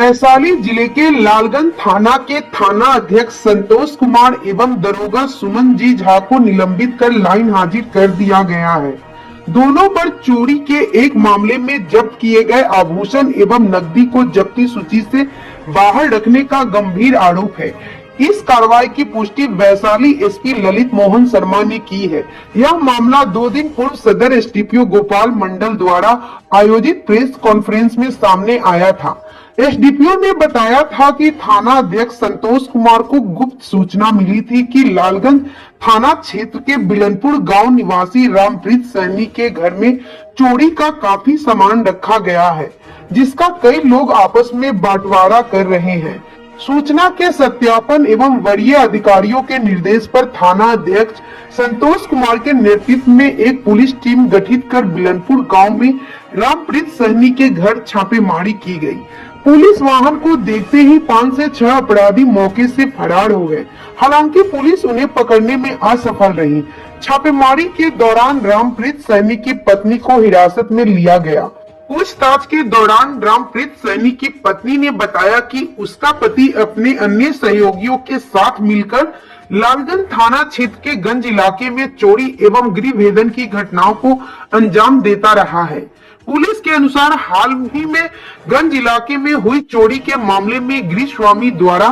वैशाली जिले के लालगंज थाना के थाना अध्यक्ष संतोष कुमार एवं दरोगा सुमन जी झा को निलंबित कर लाइन हाजिर कर दिया गया है। दोनों पर चोरी के एक मामले में जब्त किए गए आभूषण एवं नकदी को जब्ती सूची से बाहर रखने का गंभीर आरोप है। इस कार्रवाई की पुष्टि वैशाली एसपी ललित मोहन शर्मा ने की है। यह मामला 2 दिन पूर्व सदर एसडीपीओ गोपाल मंडल द्वारा आयोजित प्रेस कॉन्फ्रेंस में सामने आया था। एसडीपीओ ने बताया था कि थाना अध्यक्ष संतोष कुमार को गुप्त सूचना मिली थी कि लालगंज थाना क्षेत्र के बिलनपुर गांव निवासी रामप्रीत सैनी के घर में चोरी का काफी सामान रखा गया है, जिसका कई लोग आपस में बंटवारा कर रहे हैं। सूचना के सत्यापन एवं वरीय अधिकारियों के निर्देश पर थाना अध्यक्ष संतोष कुमार के नेतृत्व में एक पुलिस टीम गठित कर बिलनपुर गांव में रामप्रीत सहनी के घर छापेमारी की गई। पुलिस वाहन को देखते ही 5 से 6 अपराधी मौके से फरार हो गए। हालांकि पुलिस उन्हें पकड़ने में असफल रही। छापेमारी के दौरान रामप्रीत सैनी की पत्नी को हिरासत में लिया गया। पूछताछ के दौरान रामप्रीत सैनी की पत्नी ने बताया कि उसका पति अपने अन्य सहयोगियों के साथ मिलकर लालगंज थाना क्षेत्र के गंज इलाके में चोरी एवं गृह भेदन की घटनाओं को अंजाम देता रहा है। पुलिस के अनुसार हाल ही में गंज इलाके में हुई चोरी के मामले में गृह स्वामी द्वारा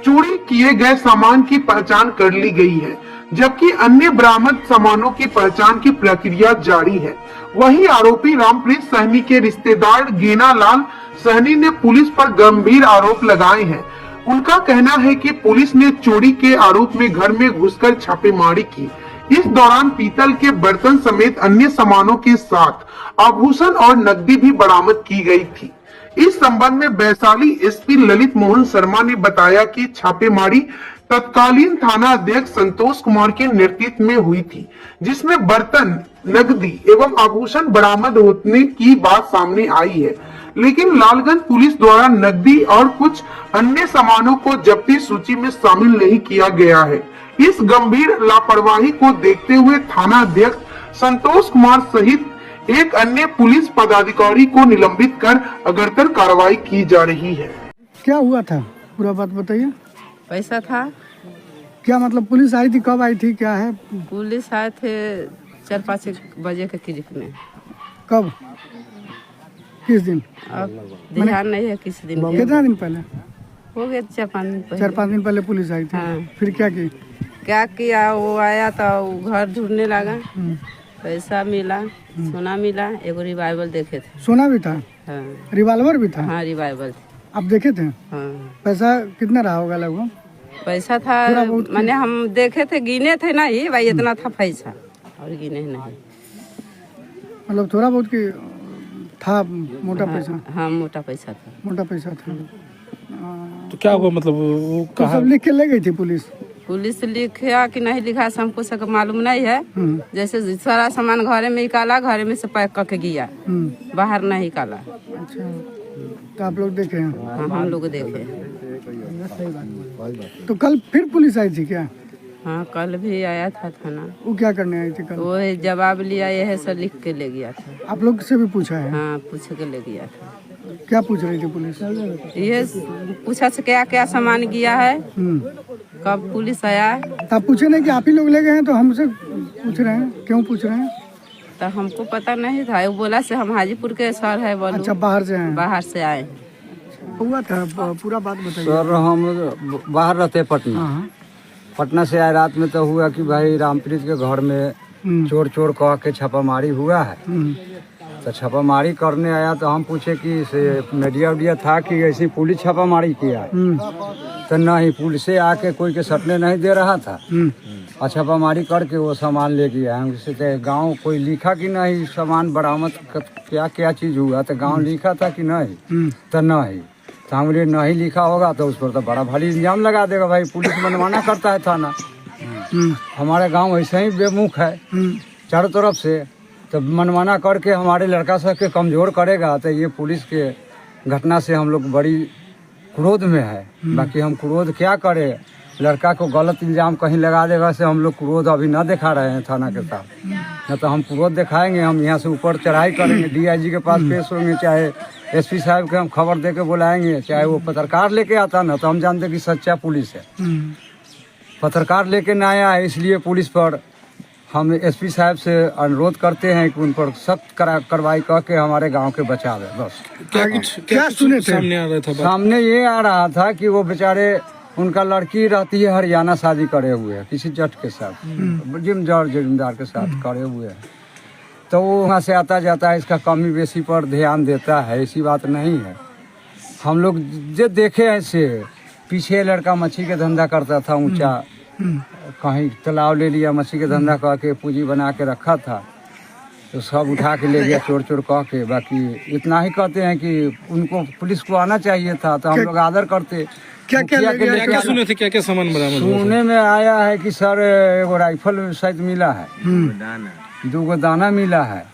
चोरी किए गए सामान की पहचान कर ली गई है, जबकि अन्य बरामद सामानों की पहचान की प्रक्रिया जारी है। वहीं आरोपी रामप्रीत सहनी के रिश्तेदार गेना लाल सहनी ने पुलिस पर गंभीर आरोप लगाए हैं। उनका कहना है कि पुलिस ने चोरी के आरोप में घर में घुसकर छापेमारी की। इस दौरान पीतल के बर्तन समेत अन्य सामानों के साथ आभूषण और नकदी भी बरामद की गई थी। इस संबंध में वैशाली एसपी ललित मोहन शर्मा ने बताया कि छापेमारी तत्कालीन थाना अध्यक्ष संतोष कुमार के नेतृत्व में हुई थी, जिसमें बर्तन, नकदी एवं आभूषण बरामद होने की बात सामने आई है, लेकिन लालगंज पुलिस द्वारा नकदी और कुछ अन्य सामानों को जब्ती सूची में शामिल नहीं किया गया है। इस गंभीर लापरवाही को देखते हुए थाना अध्यक्ष संतोष कुमार सहित एक अन्य पुलिस पदाधिकारी को निलंबित कर अग्रतर कार्रवाई की जा रही है। क्या हुआ था, पूरा बात बताइए। पैसा था। क्या मतलब पुलिस आई थी, कब आई थी, क्या है? पुलिस आए थे 4-5 बजे के करीब में। कब, किस दिन? अब ध्यान नहीं है किस दिन। कितना दिन पहले? हो गया 4-5 दिन पहले। 4-5 दिन पहले पुलिस आई थी। हाँ। फिर क्या की? क्या किया, वो आया तो वो घर ढूंढने लगा। पैसा मिला, सोना मिला, एगो रिवाइवल देखे थे। सोना भी था? हाँ। रिवाल्वर भी था? हाँ, रिवाइवल। आप देखे थे? हाँ। पैसा कितना रहा होगा लगभग? पैसा था, मैंने हम देखे थे, गिने थे नहीं भाई, इतना था पैसा और गिने नहीं। मतलब थोड़ा बहुत की था, मोटा पैसा? हाँ, मोटा पैसा था। मोटा पैसा था। तो क्या हुआ, मतलब वो तो सब लिख के ले गई थी पुलिस? पुलिस लिखा कि नहीं लिखा हमको सब मालूम नहीं है। जैसे सारा सामान घरे में निकाला, घरे में से पैक करके गया, बाहर नहीं निकाला। अच्छा, तो आप लोग देखे हैं? हाँ, हम लोग देखे। तो कल फिर पुलिस आई थी क्या? हाँ, कल भी आया था थाना। वो क्या करने आई थी कल? वो जवाब लिया, यह सब लिख के ले गया था। आप लोग से भी पूछा है? हाँ, पूछ के ले गया था। क्या पूछ रही थी पुलिस? ये पूछा से क्या क्या सामान गया है, कब पुलिस आया। आप पूछे नहीं कि आप ही लोग ले गए हैं, तो हमसे पूछ रहे हैं, क्यों पूछ रहे हैं? तो हमको पता नहीं था, वो बोला से हम हाजीपुर के सर है बोलो। अच्छा, बाहर से हैं? बाहर से आए। हुआ था, पूरा बात बताइए। सर हम बाहर रहते पटना। पटना से आए, रात में तो हुआ कि भाई रामप्रीत के घर में चोर चोर कह के छापामारी हुआ है। तो छापामारी करने आया तो हम पूछे कि से मीडिया उडिया था कि ऐसी पुलिस छापामारी किया। तो नहीं, पुलिस से आके कोई के सटने नहीं दे रहा था और छापामारी करके वो सामान ले गया है। उससे तो गाँव कोई लिखा कि नहीं सामान बरामद क्या क्या चीज हुआ, तो गाँव लिखा था कि नहीं, तो नहीं, तो हमरे नहीं लिखा होगा तो उस पर तो बड़ा भारी इल्जाम लगा देगा भाई, पुलिस मनमाना करता है थाना। हमारे गांव ऐसे ही बेमुख है चारों तरफ से, तो मनमाना करके हमारे लड़का सब के कमजोर करेगा। तो ये पुलिस के घटना से हम लोग बड़ी क्रोध में है। बाकी हम क्रोध क्या करें, लड़का को गलत इल्जाम कहीं लगा देगा से हम लोग क्रोध अभी न दिखा रहे हैं थाना के साथ, न तो हम क्रोध दिखाएंगे। हम यहाँ से ऊपर चढ़ाई करेंगे, DIG के पास पेश होंगे, चाहे SP साहब के हम खबर दे के बुलाएंगे, चाहे वो पत्रकार लेके आता ना, तो हम जानते कि सच्चा पुलिस है। पत्रकार लेके न आया है, इसलिए पुलिस पर हम SP साहब से अनुरोध करते हैं कि उन पर सख्त कार्रवाई करके हमारे गांव के बचावे। बस क्या सुने थे? सामने आ रहा था बात? सामने ये आ रहा था कि वो बेचारे, उनका लड़की रहती है हरियाणा, शादी करे हुए है किसी जट के साथ, जिम्मेदार के साथ करे हुए है, तो वो वहाँ से आता जाता है, इसका कमी बेसी पर ध्यान देता है, ऐसी बात नहीं है। हम लोग जो देखे ऐसे, पीछे लड़का मच्छी के धंधा करता था, ऊंचा कहीं तालाब ले लिया, मच्छी के धंधा करके पूंजी बना के रखा था, तो सब उठा के ले गया चोर चोर कह के। बाकी इतना ही कहते हैं कि उनको पुलिस को आना चाहिए था, तो हम लोग आदर करते। क्या क्या ले गया? क्या सुने थे, क्या क्या सामान बरामद हुआ? सुनने में आया है कि सर एगो राइफल शायद मिला है, 2 दाना मिला है,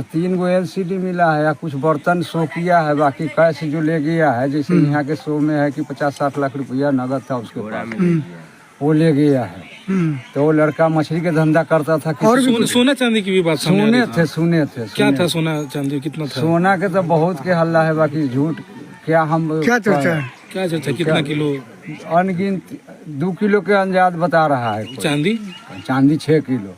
3 गो LCD मिला है, या कुछ बर्तन शो किया है। बाकी कैश जो ले गया है, जैसे यहाँ के शो में है कि 50-60 लाख रुपया नगद था उसके पास, वो ले गया है। तो वो लड़का मछली के धंधा करता था। और भी सोना चांदी की भी बात सामने आ रही सुने थे। क्या था सोना चांदी, कितना था? सोना के तो बहुत के हल्ला है, बाकी झूठ क्या हम क्या चर्चा है? क्या चर्चा, कितना किलो? अनगिनत 2 किलो के अंदाज बता रहा है। चांदी 6 किलो।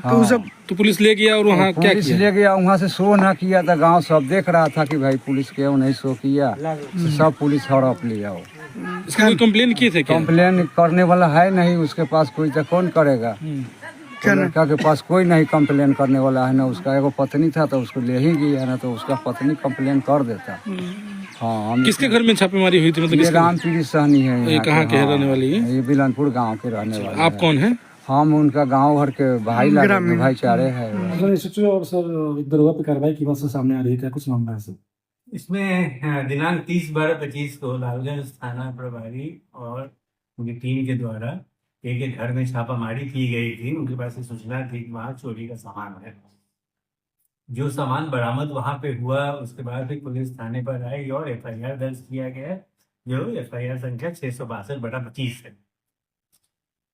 तो सब तो पुलिस ले गया और वहाँ क्या पुलिस किया? ले गया, वहाँ से शो ना किया था, गांव सब देख रहा था कि भाई पुलिस क्यों नहीं शो किया, सब पुलिस हड़प लिया। वो इसका कोई कंप्लेन किए थे क्या? कंप्लेन करने वाला है नहीं उसके पास कोई, तो कौन करेगा? क्या लड़का के पास कोई नहीं कंप्लेन करने वाला है ना, उसका एगो पत्नी था तो उसको ले ही गया ना, तो उसका पत्नी कंप्लेन कर देता। हाँ, हम किसके घर में छापेमारी हुई थी, मतलब ये किसके? रामपीरी सहनी है। ये यहाँ कहाँ के हाँ, रहने वाली है? ये बिलानपुर गांव के रहने वाले आप हैं। कौन है? हम उनका गांव भर के भाईचारे है। और सर दरोगा पे कार्रवाई की बात सामने आ रही है, कुछ मामला है सर? इसमें दिनांक 30/12/25 को लालगंज थाना प्रभारी और उनकी टीम के द्वारा एक घर में छापामारी की गई थी। उनके पास से सूचना थी कि वहाँ चोरी का सामान है। जो सामान बरामद वहाँ पे हुआ, उसके बाद फिर पुलिस थाने पर आई और FIR दर्ज किया गया, जो FIR संख्या 662/25 है।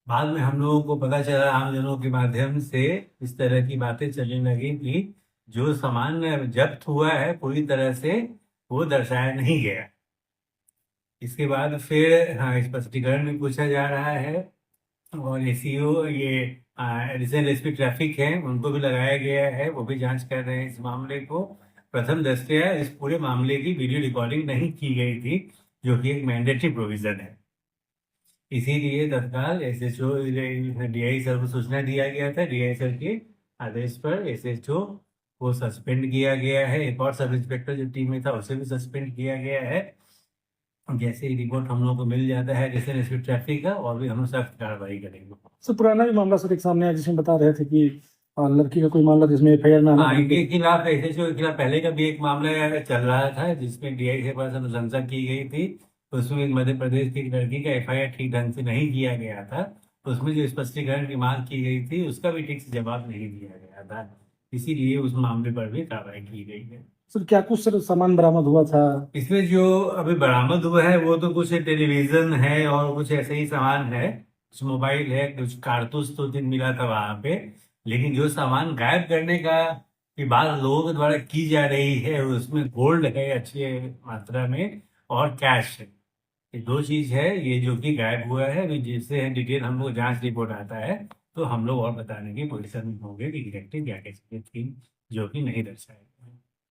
बाद में हम लोगों को पता चला, आमजनों के माध्यम से इस तरह की बातें चलने लगी कि जो सामान जब्त हुआ है पूरी तरह से वो दर्शाया नहीं गया। इसके बाद फिर स्पष्टीकरण भी पूछा जा रहा है और ACO ये एडिशनल SP ट्रैफिक है, उनको भी लगाया गया है, वो भी जांच कर रहे हैं इस मामले को। प्रथम दृष्टया इस पूरे मामले की वीडियो रिकॉर्डिंग नहीं की गई थी, जो कि एक मैंडेटरी प्रोविजन है। इसीलिए तत्काल SHO DI सर को सूचना दिया गया था। DI सर के आदेश पर SHO को सस्पेंड किया गया है। एक और सब इंस्पेक्टर जो टीम में था उसे भी सस्पेंड किया गया है। जैसे ही रिपोर्ट हम लोग को मिल जाता है एडिशनल SP ट्रैफिक का, और भी हम लोग सख्त कार्रवाई करेंगे। सर पुराना भी मामला सर एक सामने आया जिसमें बता रहे थे कि लड़की का कोई मामला जिसमें FIR में आना। इनके खिलाफ SHO के खिलाफ पहले का भी एक मामला चल रहा था जिसमें DI के पास अनुशंसा की गई थी। उसमें मध्य प्रदेश की लड़की का FIR ठीक ढंग से नहीं किया गया था। उसमें जो स्पष्टीकरण की मांग की गई थी उसका भी ठीक से जवाब नहीं दिया गया था, इसीलिए उस मामले पर भी कार्रवाई की गई है। सर क्या कुछ सर सामान बरामद हुआ था? इसमें जो अभी बरामद हुआ है वो तो कुछ टेलीविजन है और कुछ ऐसे ही सामान है, कुछ मोबाइल है, कुछ कारतूस तो दिन मिला था वहां पे। लेकिन जो सामान गायब करने का की बात लोगों के द्वारा की जा रही है उसमें गोल्ड है अच्छी मात्रा में और कैश है। ये 2 चीज है ये जो कि गायब हुआ है। जिससे डिटेल हम लोग जांच रिपोर्ट आता है तो हम लोग और बताने की पोजीशन में होंगे कि एग्जैक्टली क्या क्या चीजें थी जो कि नहीं दर्शाई।